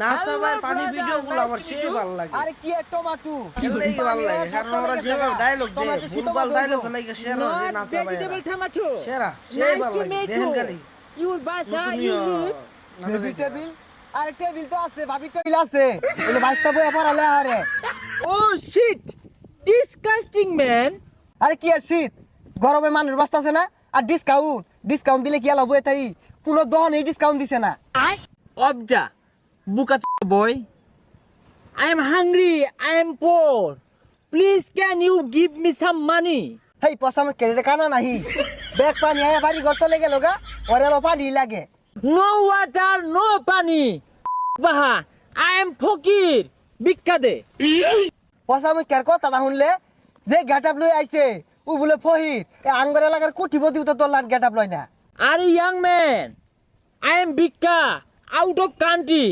NASA ভাই পানি video গুলো আমার সেই ভালো লাগে। আরে কি এর টমেটো এগুলোই ভালো লাগে কারণ ওরা যেভাবে ডায়লগ দেয় ভুলভাল ডায়লগ লাগে সেরা রে Not নাসা ভাই vegetable tomato. সেরা সেই Nice ভালো to লাগে meet দেখেন you. খালি Your basha, you live. Baby table আরে টেবিল তো আছে ভাবি টেবিল আছে বলে বাইসটা বই পড়ালে আরে Oh shit! Disgusting, man. আরে কি আর শীত গরমে মানুষ বাঁচতেছে না আর ডিসকাউন্ট দিলে কি আলো বই তাই কোন দহনে ডিসকাউন্ট দিছে না Obja, buka boy. I am hungry. I am poor. Please, can you give me some money? হেই পসামে কেড়ে কানা নাহি ব্যাগ পানি আয়া বাড়ি ঘর তলে গেল গা ওরে লো পানি লাগে No water, no pani. Baha, I am fakir. Bikkade. পসামে কের কথা না শুনলে যে গেটআপ লই আইছে ও বলে ফহির এ আঙ্গর এলাকার কোটিপতি তো তোর লাট গেটআপ লয় না Are you young man? I am Bikka. Out of country.